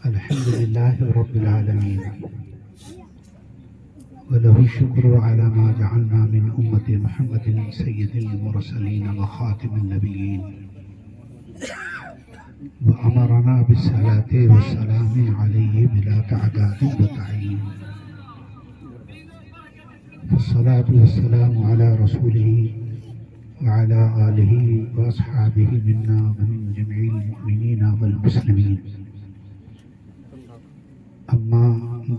الحمد لله رب العالمين وله الشكر على ما جعلنا من أمة محمد سيد المرسلين وخاتم النبيين وأمرنا بالصلاة والسلام عليه بلا تعداد وتعيين. الصلاة والسلام على رسوله وعلى آله وأصحابه منا ومن جميع المؤمنين والمسلمين. أما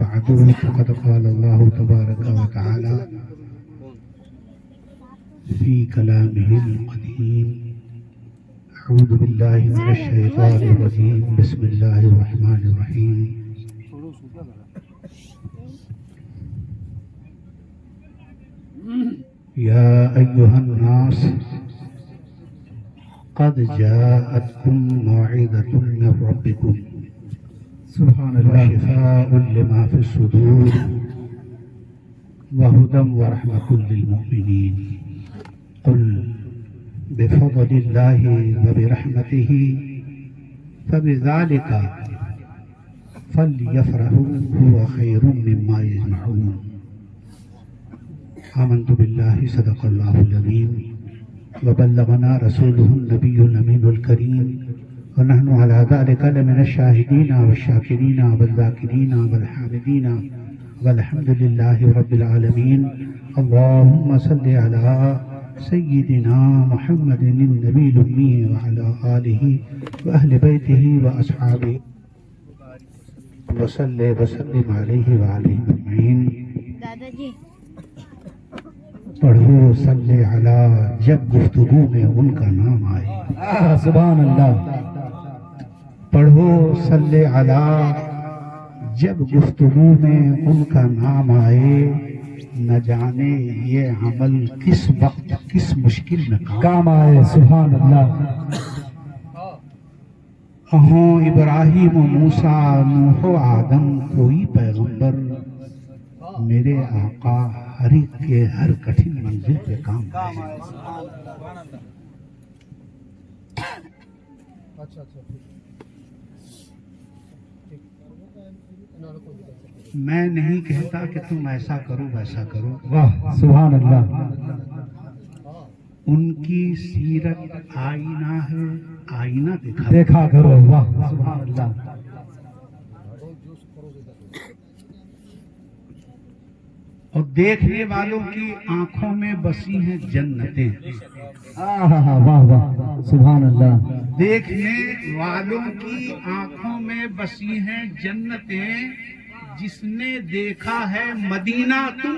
بعد فقد قال الله تبارك وتعالى في كلامه القديم: أعوذ بالله من الشيطان الرجيم، بسم الله الرحمن الرحيم. يا أيها الناس قد جاءتكم موعظة من ربكم سبحان اللہ. وشفاء لما في الصدور وهدى ورحمة للمؤمنين. قل بفضل الله وبرحمته فبذلك فليفرحوا هو خير مما يجمعون. آمنت بالله صدق الله العظيم وبلغنا رسوله النبي الأمين الكريم ونحن على ذلك لمن الشاهدين والشاكرين والذاكرين والحامدين والحمد لله رب العالمين. اللهم صل على سيدنا محمد النبي الأمي وعلى آله وأهل بيته وأصحابه وسلم عليه وعليهم أجمعين. پڑھو صلی علی جب گفتگو میں ان کا نام آئے. سبحان اللہ. پڑھو صلی علی جب گفتگو میں ان کا نام آئے. نہ جانے یہ عمل کس وقت کس مشکل میں کام آئے. سبحان اللہ. ہوں ابراہیم و موسیٰ نوح و آدم کوئی پیغمبر میرے آقا ہر ایک کے ہر کٹھن منزل پہ کام آئے. میں نہیں کہتا کہ تم ایسا کرو ویسا کرو. واہ سبحان اللہ. ان کی سیرت آئینہ ہے، آئینہ دیکھا کرو. واہ سبحان اللہ. اور دیکھنے والوں کی آنکھوں میں بسی ہیں جنتیں. واہ واہ سبحان اللہ. دیکھنے والوں کی آنکھوں میں بسی ہیں جنتیں. جس نے دیکھا ہے مدینہ تم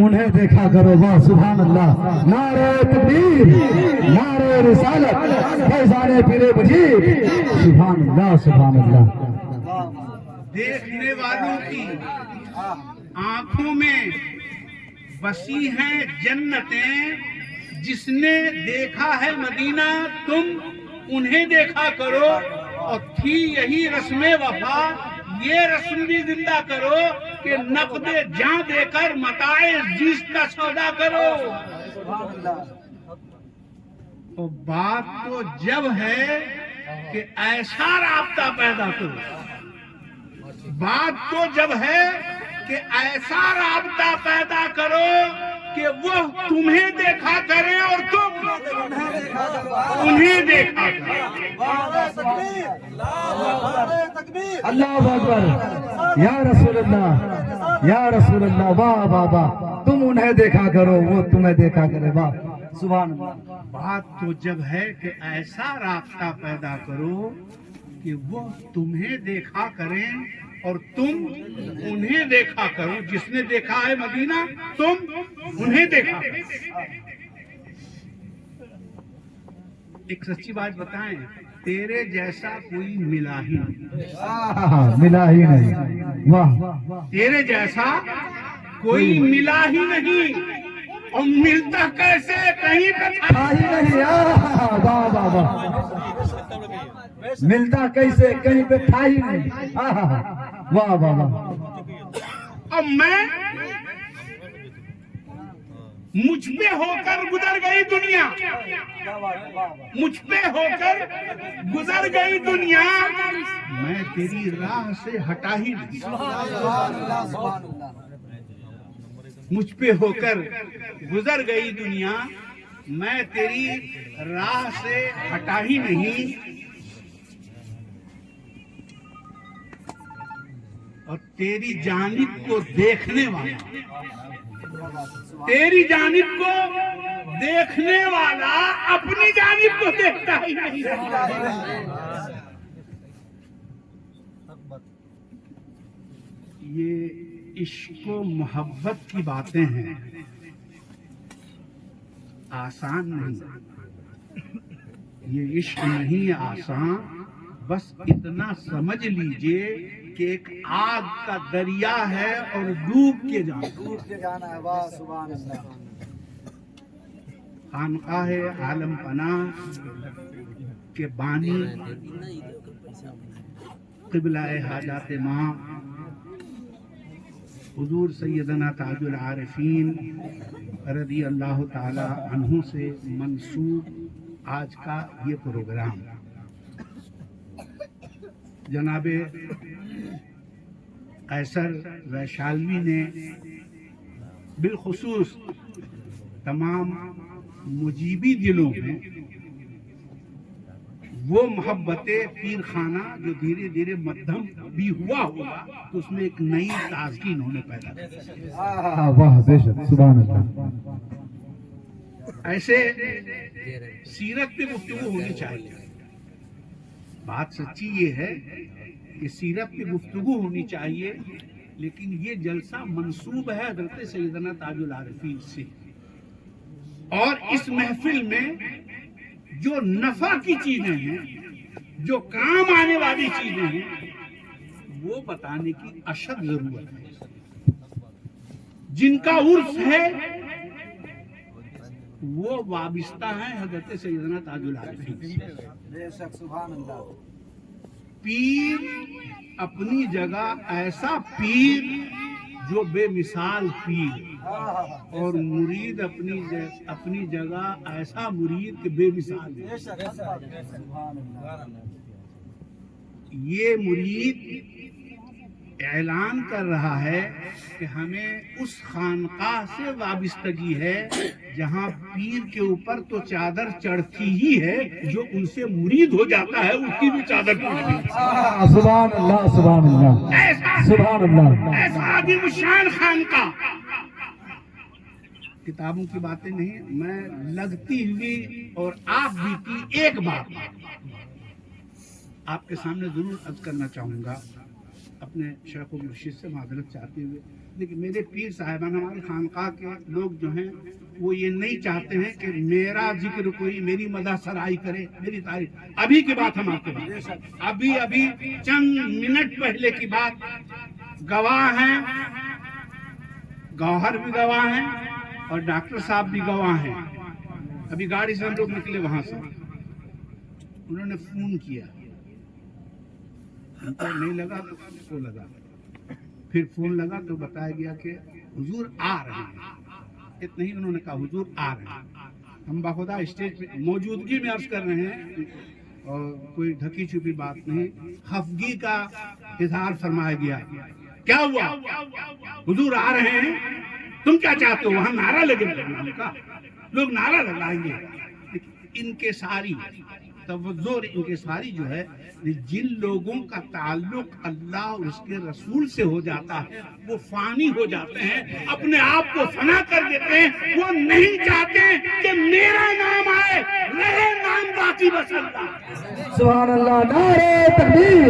انہیں دیکھا کرو. واہ سبحان اللہ. نعرہ تکبیر، نعرہ رسالت، فیضان پیر مجید. سبحان اللہ سبحان اللہ. دیکھنے والوں کی آنکھوں میں بسی ہیں جنتیں. جس نے دیکھا ہے مدینہ تم انہیں دیکھا کرو. اور تھی یہی رسم وفا، یہ رسم بھی زندہ کرو کہ نقد جاں دے کر متاع زیست کا سودا کرو. اور بات تو جب ہے کہ ایسا رابطہ پیدا کرو. بات تو جب ہے کہ ایسا رابطہ پیدا کرو کہ وہ تمہیں دیکھا کرے اور تم انہیں دیکھا کرے. اللہ اکبر. یا رسول اللہ، یا رسول اللہ. واہ واہ واہ. تم انہیں دیکھا کرو وہ تمہیں دیکھا کرے. واہ سبحان اللہ. بات تو جب ہے کہ ایسا رابطہ پیدا کرو کہ وہ تمہیں دیکھا کریں اور تم انہیں دیکھا کرو. جس نے دیکھا ہے مدینہ تم انہیں دیکھا کرو. ایک سچی بات بتائیں، تیرے جیسا کوئی ملا ہی نہیں. ملا ہی نہیں. واہ. تیرے جیسا کوئی ملا ہی نہیں. اور ملتا کیسے کہیں پہ تھا ہی نہیں. واہ واہ واہ. ملتا کیسے کہیں پہ تھا ہی نہیں. واہ واہ واہ. اور میں مجھ پہ ہو کر گزر گئی دنیا، مجھ پہ ہو کر گزر گئی دنیا، میں تیری راہ سے ہٹا ہی نہیں، مجھ پہ ہو کر گزر گئی دنیا، میں تیری راہ سے ہٹا ہی نہیں، اور تیری جانب کو دیکھنے والا، تیری جانب کو دیکھنے والا اپنی جانب کو دیکھتا ہی نہیں۔ یہ عشق و محبت کی باتیں ہیں، آسان نہیں، یہ عشق نہیں آسان، بس اتنا سمجھ لیجئے کہ ایک آگ کا دریا ہے اور ڈوب کے جانا ہے۔ واہ سبحان اللہ۔ خانقاہ عالم پناہ کے بانی قبلہ حاجات ماں حضور سیدنا تاج العارفین رضی اللہ تعالی عنہ سے منسوب آج کا یہ پروگرام جناب قیصر ویشالوی نے بالخصوص تمام مجیبی دلوں میں وہ محبت پیر خانہ جو دھیرے دھیرے مدھم بھی ہوا ہوگا تو اس میں ایک نئی تازگی انہوں نے پیدا کی۔ واہ بے شک سبحان اللہ۔ ایسے سیرت پہ گفتگو ہونی چاہیے، بات سچی یہ ہے کہ سیرت پہ گفتگو ہونی چاہیے، لیکن یہ جلسہ منسوب ہے حضرت سیدنا تاج العارفین سے، اور اس محفل میں جو نفع کی چیزیں ہیں، جو کام آنے والی چیزیں ہیں، وہ بتانے کی اشد ضرورت ہے۔ جن کا عرف ہے وہ وابستہ ہیں حضرت سیدنا تاج العارفین سے۔ بے شک سبحان اللہ۔ پیر اپنی جگہ ایسا پیر جو بے مثال پیر، اور مرید اپنی جگہ ایسا مرید کہ بے مثال ہے۔ یہ مرید اعلان کر رہا ہے کہ ہمیں اس خانقاہ سے وابستگی ہے جہاں پیر کے اوپر تو چادر چڑھتی ہی ہے، جو ان سے مرید ہو جاتا ہے اس کی بھی چادر ٹوٹتی ہے۔ سبحان اللہ سبحان اللہ سبحان اللہ۔ ایسا عظیم شان خانقاہ، کتابوں کی باتیں نہیں، میں لگتی ہوئی اور آپ بھی کی ایک بات آپ کے سامنے ضرور عرض کرنا چاہوں گا، اپنے شیخ و مرشد سے معذرت چاہتے ہوئے۔ لیکن میرے پیر صاحبان ہمارے خانقاہ کے لوگ جو ہیں وہ یہ نہیں چاہتے ہیں کہ میرا ذکر کوئی میری مدح سرائی کرے، میری تعریف۔ ابھی کی بات ہم آپ کے بات، ابھی چند منٹ پہلے کی بات، گواہ ہیں، گوہر بھی گواہ ہیں اور ڈاکٹر صاحب بھی گواہ ہیں۔ ابھی گاڑی سے ہم لوگ نکلے وہاں سے، انہوں نے فون کیا، ان کو نہیں لگا تو اس کو لگا، پھر فون لگا تو بتایا گیا کہ حضور آ رہے ہیں۔ اتنا ہی انہوں نے کہا حضور آ رہے ہیں۔ ہم باخدا اسٹیج پہ موجودگی میں عرض کر رہے ہیں اور کوئی ڈھکی چھپی بات نہیں، خفگی کا اظہار فرمایا گیا۔ کیا ہوا؟ حضور آ رہے ہیں، تم کیا چاہتے ہو؟ وہاں نعرہ لگے گا، لوگ نعرہ لگائیں گے۔ ان کے ساری توجہ ان کے ساری جو ہے، جن لوگوں کا تعلق اللہ اور اس کے رسول سے ہو جاتا ہے وہ فانی ہو جاتے ہیں، اپنے آپ کو فنا کر دیتے ہیں۔ وہ نہیں چاہتے کہ میرا نام آئے، رہے نام باقی بس اللہ۔ سبحان اللہ۔ نعرہ تکبیر،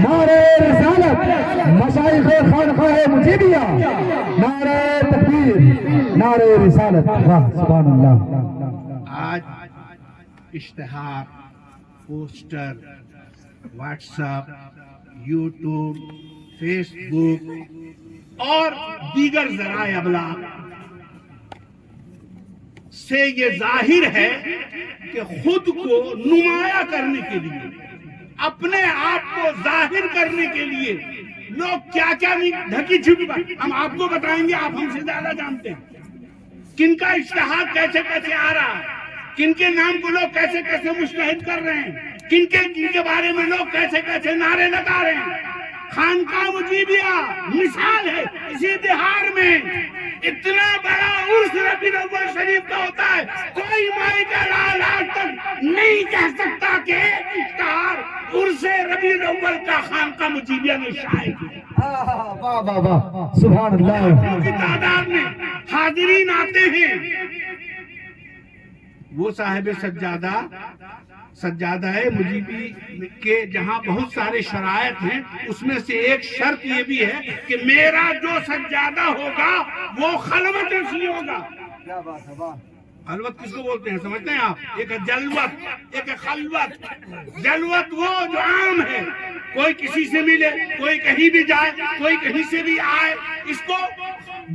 نعرہ رسالت، مشائخ خانقاہ مجیبیہ، نعرہ تکبیر، نعرہ رسالت۔ واہ سبحان اللہ۔ آج اشتہار، poster, WhatsApp, YouTube, Facebook اور دیگر ذرائع ابلاغ سے یہ ظاہر ہے کہ خود کو نمایاں کرنے کے لیے، اپنے آپ کو ظاہر کرنے کے لیے لوگ کیا کیا نہیں ڈھکی چھپی بات ہم آپ کو بتائیں گے، آپ ہم سے زیادہ جانتے ہیں۔ کن کا اجتہاد کیسے کیسے آ رہا ہے، کن کے نام کو لوگ کیسے کیسے مجتہد کر رہے ہیں، کن کے بارے میں لوگ کیسے کیسے نعرے لگا رہے ہیں۔ خانقاہ مجیبیہ مثال ہے، اسی بہار میں اتنا بڑا عرس ربیع الاول شریف کا ہوتا ہے، کوئی مائی کا لال آج تک نہیں کہہ سکتا کہ ایک اشتہار عرس ربیع الاول کا خانقاہ مجیبیہ نے شائع کیا۔ واہ واہ واہ، سبحان اللہ۔ کی تعداد میں حاضرین آتے ہیں۔ وہ صاحب سجادہ مجیبی کے جہاں بہت سارے شرائط ہیں، اس میں سے ایک شرط یہ بھی ہے کہ میرا جو سجادہ ہوگا وہ خلوت نشین ہوگا۔ کیا بات ہے، واہ۔ خلوت کس کو بولتے ہیں سمجھتے ہیں آپ؟ ایک ہے جلوت، ایک ہے خلوت۔ جلوت وہ جو عام ہے، کوئی کسی سے ملے، کوئی کہیں بھی جائے، کوئی کہیں سے بھی آئے، اس کو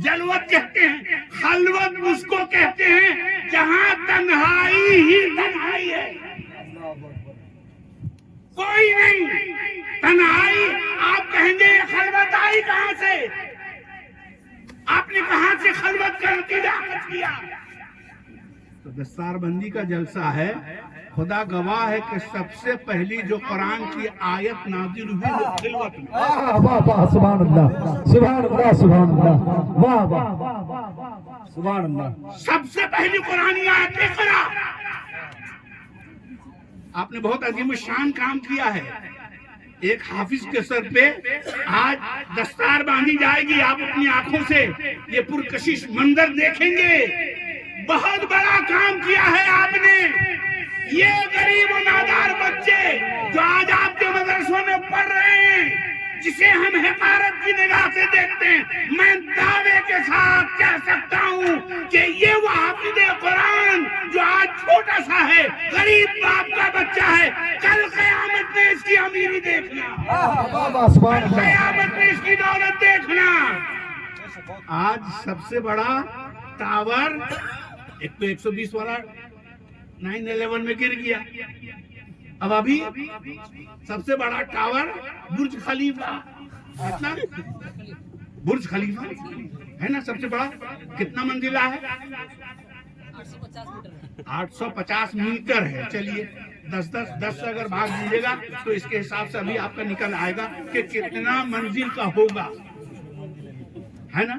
جلوت کہتے ہیں۔ خلوت اس کو کہتے ہیں جہاں تنہائی ہی تنہائی ہے، کوئی نہیں، تنہائی۔ آپ کہیں گے یہ خلوت آئی کہاں سے؟ آپ نے کہاں سے خلوت کا نتیجہ اخذ کیا؟ تو دستار بندی کا جلسہ ہے، خدا گواہ ہے کہ سب سے پہلی جو قرآن کی آیت نازل ہوئی وہ خلوت میں۔ واہ واہ، سبحان اللہ، سبحان اللہ، سبحان اللہ، واہ واہ، سبحان اللہ۔ سب سے پہلی قرآنی آیت اقرا۔ آپ نے بہت عظیم الشان کام کیا ہے۔ ایک حافظ کے سر پہ آج دستار باندھی جائے گی، آپ اپنی آنکھوں سے یہ پرکشش منظر دیکھیں گے۔ بہت بڑا کام کیا ہے آپ نے۔ یہ غریب و نادار بچے جو آج آپ کے مدرسوں میں پڑھ رہے ہیں، جسے ہم حقارت کی نگاہ سے دیکھتے ہیں، میں دعوے کے ساتھ کہہ سکتا ہوں کہ یہ وہ حافظ قرآن جو آج چھوٹا سا ہے، غریب باپ کا بچہ ہے، کل قیامت میں اس کی امیری دیکھنا، قیامت میں اس کی دولت دیکھنا۔ آج سب سے بڑا ٹاور ایک تو 120 والا 9/11 میں گر گیا، اب ابھی سب سے بڑا ٹاور برج خلیفہ، کتنا؟ برج خلیفہ ہے نا سب سے بڑا، کتنا منزلہ ہے؟ 850 میٹر ہے۔ چلیے 10 سے اگر بھاگ دیجیے گا تو اس کے حساب سے ابھی آپ کا نکل آئے گا کہ کتنا منزل کا ہوگا، ہے نا؟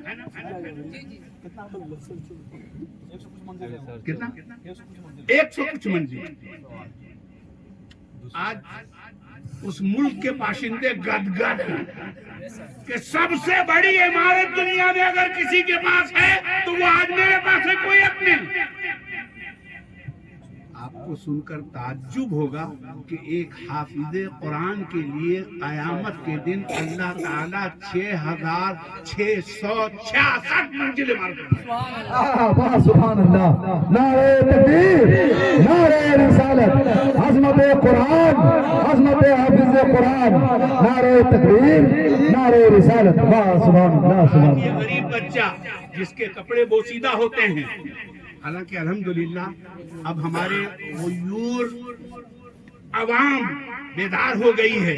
کتنا؟ 100 کچھ منزل۔ آج اس ملک کے باشندے گدگد ہیں کہ سب سے بڑی عمارت دنیا میں اگر کسی کے پاس ہے تو وہ آج میرے پاس ہے، کوئی اپنے۔ آپ کو سن کر تعجب ہوگا کہ ایک حافظ قرآن کے لیے قیامت کے دن اللہ تعالیٰ 6666 منزل عمارت واہ، سبحان اللہ، نعرہ تکبیر، نعرہ رسالت، عظمت قرآن، عظمت حافظ قرآن، نعرہ تکبیر، نعرہ رسالت، واہ سبحان اللہ، سبحان اللہ۔ یہ غریب بچہ جس کے کپڑے بوسیدہ ہوتے ہیں، حالانکہ الحمدللہ اب ہمارے غیور عوام بیدار ہو گئی ہے،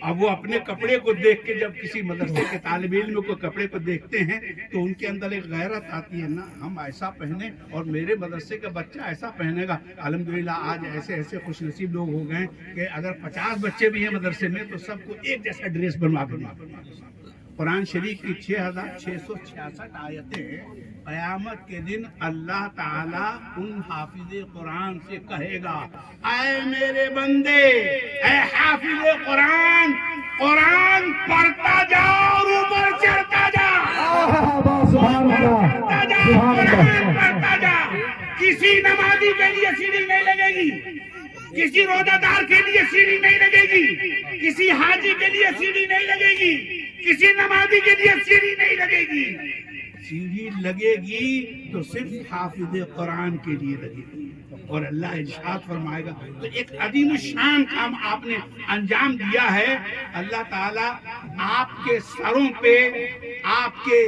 اب وہ اپنے کپڑے کو دیکھ کے جب کسی مدرسے کے طالب علم کو کپڑے کو دیکھتے ہیں تو ان کے اندر ایک غیرت آتی ہے نا، ہم ایسا پہنے اور میرے مدرسے کا بچہ ایسا پہنے گا۔ الحمدللہ آج ایسے خوش نصیب لوگ ہو گئے کہ اگر 50 بچے بھی ہیں مدرسے میں تو سب کو ایک جیسا ڈریس بنوا کے دیں۔ قرآن شریف کی 6666 آیتیں قیامت کے دن اللہ تعالیٰ ان حافظ قرآن سے کہے گا، اے میرے بندے، اے حافظ قرآن، قرآن پڑھتا جا اور اوپر چڑھتا جا، پڑھتا جا۔ کسی نمازی کے لیے سیڑھی نہیں لگے گی، کسی روزہ دار کے لیے سیڑھی نہیں لگے گی، کسی حاجی کے لیے سیڑھی نہیں لگے گی، کسی نمازی کے لیے سیڑھی نہیں لگے گی۔ سیڑھی لگے گی تو صرف حافظ قرآن کے لیے لگے گی، اور اللہ ارشاد فرمائے گا۔ تو ایک عظیم الشان کام آپ نے انجام دیا ہے۔ اللہ تعالیٰ آپ کے سروں پہ آپ کے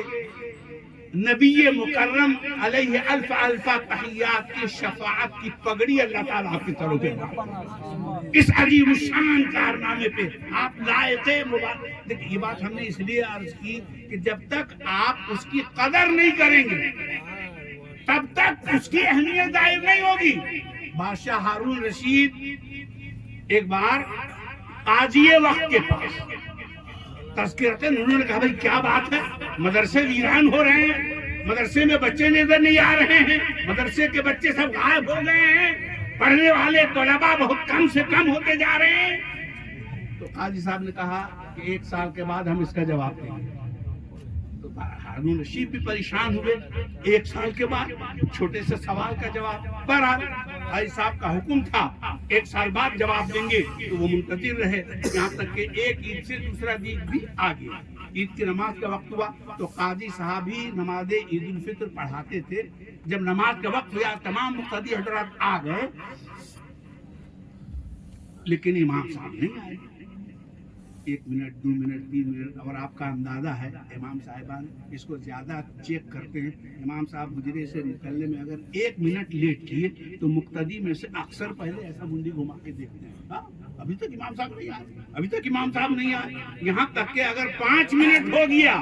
نبی مکرم علیہ الف الف تحیات کی شفاعت کی پگڑی اللہ تعالیٰ آپ کی طرف دے گا۔ اس عظیم الشان کارنامے پہ آپ لائق مبارک۔ دیکھیں یہ بات ہم نے اس لیے عرض کی کہ جب تک آپ اس کی قدر نہیں کریں گے تب تک اس کی اہمیت ظاہر نہیں ہوگی۔ بادشاہ ہارون رشید ایک بار قاضی وقت کے پاس تذکرتاً انہوں نے کہا بھائی کیا بات ہے، مدرسے ویران ہو رہے ہیں، مدرسے میں بچے نظر نہیں آ رہے ہیں، مدرسے کے بچے سب غائب ہو گئے ہیں، پڑھنے والے طلباء بہت کم سے کم ہوتے جا رہے ہیں۔ تو قاضی صاحب نے کہا کہ 1 سال کے بعد ہم اس کا جواب دیں گے۔ تو ہارون رشید بھی پریشان ہوئے، 1 سال کے بعد چھوٹے سے سوال کا جواب۔ بہرحال قاضی صاحب کا حکم تھا 1 سال بعد جواب دیں گے، تو وہ منتظر رہے یہاں تک کہ ایک عید سے دوسرا عید بھی آ گیا۔ عید کی نماز کا وقت ہوا تو قاضی صاحب ہی نماز عید الفطر پڑھاتے تھے۔ جب نماز کا وقت ہوا تمام مقتدی حضرات آ گئے، لیکن امام صاحب نہیں آئے۔ 1 منٹ 2 منٹ 3 منٹ، اور آپ کا اندازہ ہے امام صاحبان اس کو زیادہ چیک کرتے ہیں۔ امام صاحب حجرے سے نکلنے میں اگر 1 منٹ لیٹ کیے تو مقتدی میں سے اکثر پہلے ایسا منڈی گھما کے دیکھتے ہیں، ہاں ابھی تک امام صاحب نہیں آئے، ابھی تک امام صاحب نہیں آئے۔ یہاں تک کہ اگر 5 منٹ ہو گیا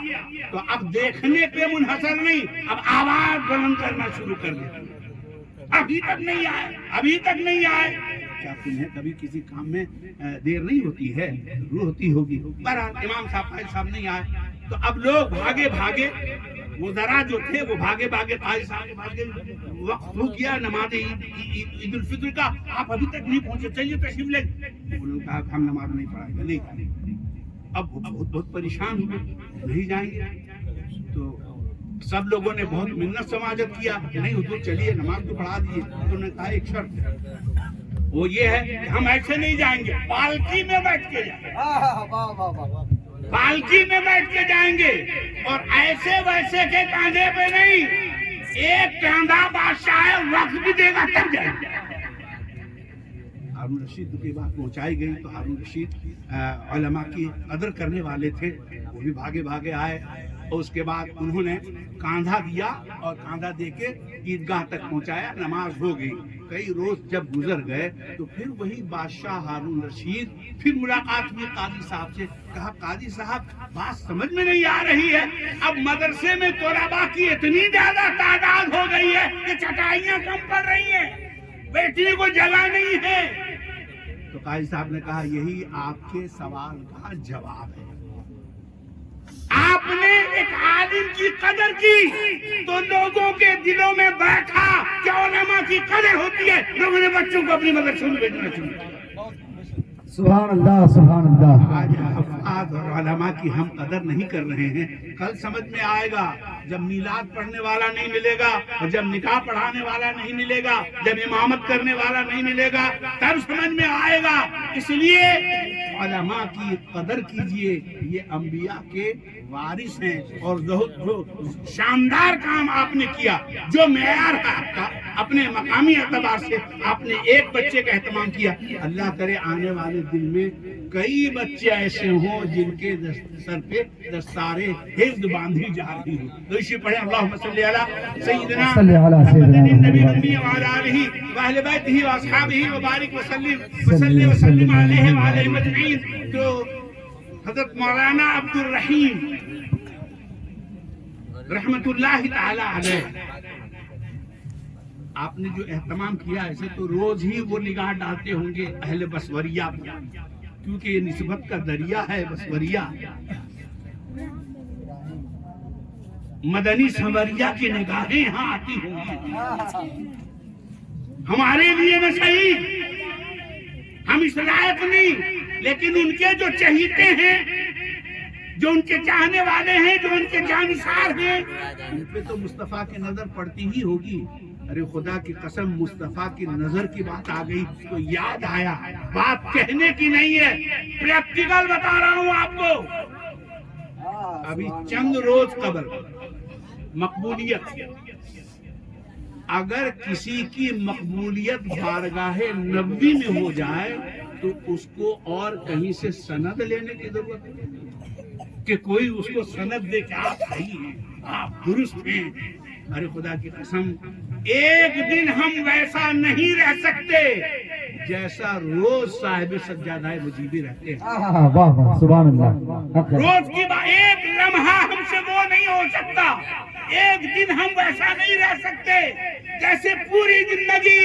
تو اب دیکھنے پہ منحصر نہیں، اب آواز بلند کرنا شروع کر دیتے ہیں، ابھی تک نہیں آئے، ابھی تک نہیں آئے۔ کیا تمہیں کبھی کسی کام میں دیر نہیں ہوتی ہے؟ ضرور ہوتی ہوگی۔ بہرحال امام صاحب قاضی صاحب نہیں آئے تو اب لوگ بھاگے بھاگے، وزراء جو تھے وہ بھاگے بھاگے قاضی صاحب کے بھاگے، وقت ہو گیا نماز عید الفطر کا، آپ ابھی تک نہیں پہنچے، چلیے تشریف لے۔ انہوں نے کہا ہم نماز نہیں پڑھائیں گے، نہیں کریں۔ اب بہت پریشان ہوئے، نہیں جائیں گے۔ تو سب لوگوں نے بہت منت سماجت کیا کہ نہیں حضور چلیے نماز تو پڑھا دیے۔ انہوں نے کہا ایک شرط ہے، وہ یہ ہے کہ ہم ایسے نہیں جائیں گے، پالکی میں بیٹھ کے جائیں گے، پالکی میں بیٹھ کے جائیں گے، اور ایسے ویسے کے کاندھے پہ نہیں، ایک کاندھا بادشاہ وقت بھی دے گا تب جائیں گے۔ ہارون رشید کی بات پہنچائی گئی تو ہارون رشید علماء کی قدر کرنے والے تھے، وہ بھی بھاگے بھاگے آئے، اور اس کے بعد انہوں نے کاندھا دیا اور کاندھا دے کے عیدگاہ تک پہنچایا، نماز ہو گئی۔ کئی روز جب گزر گئے تو پھر وہی بادشاہ ہارون رشید پھر ملاقات ہوئی قاضی صاحب سے۔ کہا قاضی صاحب بات سمجھ میں نہیں آ رہی ہے، اب مدرسے میں طلباء کی اتنی زیادہ تعداد ہو گئی ہے کہ چٹائیاں کم پڑ رہی ہیں، بیٹھنے کو جگہ نہیں ہے۔ تو قاضی صاحب نے کہا یہی آپ کے سوال کا جواب ہے، آپ نے ایک عالم کی قدر کی تو لوگوں کے دلوں میں بیٹھا کہ علماء کی قدر ہوتی ہے، لوگوں نے بچوں کو اپنی مدرسوں میں بھیجنا شروع کیا۔ سبحان اللہ سبحان اللہ۔ آج افراد اور علماء کی ہم قدر نہیں کر رہے ہیں، کل سمجھ میں آئے گا جب میلاد پڑھنے والا نہیں ملے گا، اور جب نکاح پڑھانے والا نہیں ملے گا، جب امامت کرنے والا نہیں ملے گا، تب سمجھ میں آئے گا۔ اس لیے علماء کی قدر کیجئے، یہ انبیاء کے وارث ہیں، اور جو شاندار کام آپ نے کیا، جو معیار ہے آپ کا اپنے مقامی اعتبار سے، آپ نے ایک بچے کا اہتمام کیا۔ اللہ کرے آنے والے دن میں کئی بچے ایسے ہوں جن کے سر پہ دستار حفظ باندھی جا رہی ہو۔ تو اسی پڑھیں اللہم صلی علی سیدنا النبی المی وعلی آلہ واہل بیتہ واصحابہ وبارک وسلم علیہ وعلیہ مجمعین۔ تو حضرت مولانا عبد الرحیم رحمت اللہ تعالی علیہ، آپ نے جو اہتمام کیا، ایسے تو روز ہی وہ نگاہ ڈالتے ہوں گے اہل بسوریہ پر، کیونکہ یہ نسبت کا دریا ہے بسوریہ، مدنی سنوریہ کی نگاہیں یہاں آتی ہوں گی۔ ہمارے لیے میں صحیح، ہم اس لائق نہیں، لیکن ان کے جو چہیتے ہیں، جو ان کے چاہنے والے ہیں، جو ان کے جانثار ہیں، ان پہ تو مصطفیٰ کی نظر پڑتی ہی ہوگی۔ ارے خدا کی قسم مصطفیٰ کی نظر کی بات آ گئی تو یاد آیا، بات کہنے کی نہیں ہے، پریکٹیکل بتا رہا ہوں آپ کو۔ ابھی چند روز قبل مقبولیت، اگر کسی کی مقبولیت بارگاہ نبوی میں ہو جائے تو اس کو اور کہیں سے سند لینے کی ضرورت ہے کہ کوئی اس کو سند دے کہ آپ صحیح ہیں، آپ درست ہیں۔ ارے خدا کی قسم ایک دن ہم ویسا نہیں رہ سکتے جیسا روز صاحب سجادہ مجیبی رہتے ہیں۔ واہ سبحان اللہ۔ روز کی ایک لمحہ ہم سے وہ نہیں ہو سکتا ایک دن ہم ویسا نہیں رہ سکتے جیسے پوری زندگی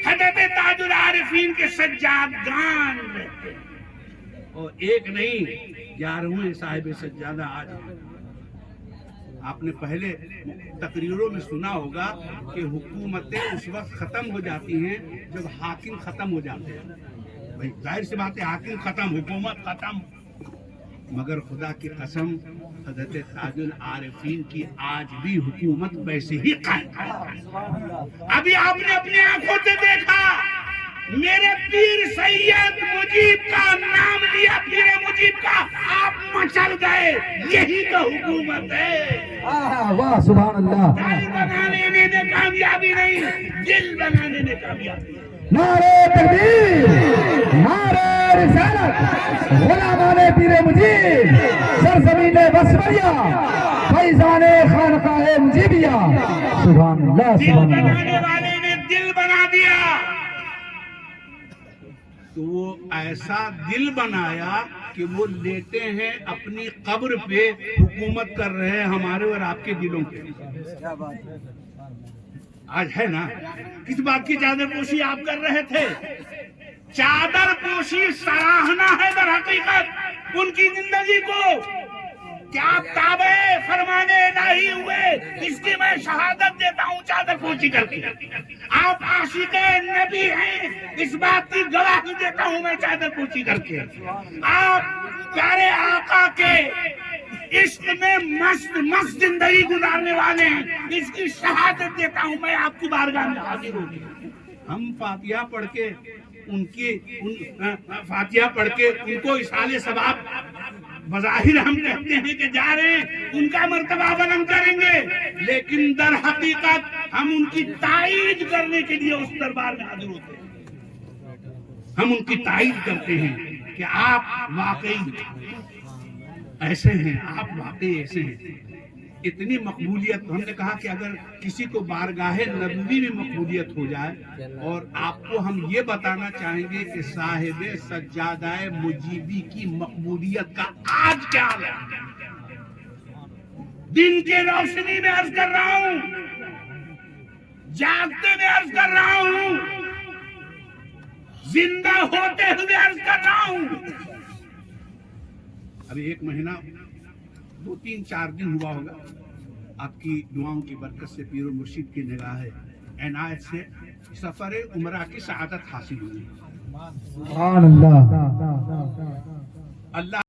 حضرت تاج العارفین کے سجادگان رہتے ہیں. اور ایک نہیں 11ویں صاحب سجادہ آج ہیں. آپ نے پہلے تقریروں میں سنا ہوگا کہ حکومتیں اس وقت ختم ہو جاتی ہیں جب حاکم ختم ہو جاتے ہیں. بھائی ظاہر سی بات ہے حاکم ختم حکومت ختم. مگر خدا کی قسم حضرت تاج العارفین کی آج بھی حکومت ویسے ہی قائم ہے. ابھی آپ نے اپنی آنکھوں سے دیکھا میرے پیر سید مجیب کا نام لیا, پیر مجیب کا, آپ مچل گئے. یہی تو حکومت ہے. واہ سبحان اللہ. دل بنانے میں کامیابی نہیں, دل بنانے میں کامیابی. نعرہ تکبیر, نعرہ رسالت, غلامان پیر مجیب, سرزمین بسمیا, فیضان خانقاہ مجیبیہ. سبحان اللہ دل سبحان اللہ. بنانے والے نے دل بنا دیا تو وہ ایسا دل بنایا کہ وہ لیتے ہیں اپنی قبر پہ حکومت کر رہے ہیں ہمارے اور آپ کے دلوں پہ. آج ہے نا, کس بات کی چادر پوشی آپ کر رہے تھے؟ چادر پوشی سراہنا ہے در حقیقت ان کی زندگی کو. کیا تابع فرمانے الہی ہوئے, اس کی میں شہادت دیتا ہوں چادر پوشی کر کے. آپ عاشق نبی ہیں, اس بات کی گواہی دیتا ہوں میں چادر پوشی کر کے. آپ پیارے آقا کے عشق میں مست مست زندگی گزارنے والے ہیں, اس کی شہادت دیتا ہوں میں آپ کی بارگاہ میں حاضر ہوں. ہم فاتحہ پڑھ کے فاتحہ پڑھ کے ان کو اصحال ثواب بظاہر ہم کہتے ہیں کہ جا رہے ہیں, ان کا مرتبہ بلند کریں گے, لیکن در حقیقت ہم ان کی تائید کرنے کے لیے اس دربار میں حاضر ہوتے ہیں. ہم ان کی تائید کرتے ہیں کہ آپ واقعی ایسے ہیں, آپ واقعی ایسے ہیں. اتنی مقبولیت, ہم نے کہا کہ اگر کسی کو بارگاہ نبوی میں مقبولیت ہو جائے, اور آپ کو ہم یہ بتانا چاہیں گے کہ صاحب سجادہ مجیبی کی مقبولیت کا آج کیا حال ہے. دن کے روشنی میں عرض کر رہا ہوں, جاگتے میں عرض کر رہا ہوں, زندہ ہوتے ہوئے عرض کر رہا ہوں. ابھی 1 مہینہ 2-3-4 دن ہوا ہوگا, آپ کی دعاؤں کی برکت سے, پیر و مرشد کی نگاہ عنایت سے سفر عمرہ کی سعادت حاصل ہوئی. سبحان اللہ. اللہ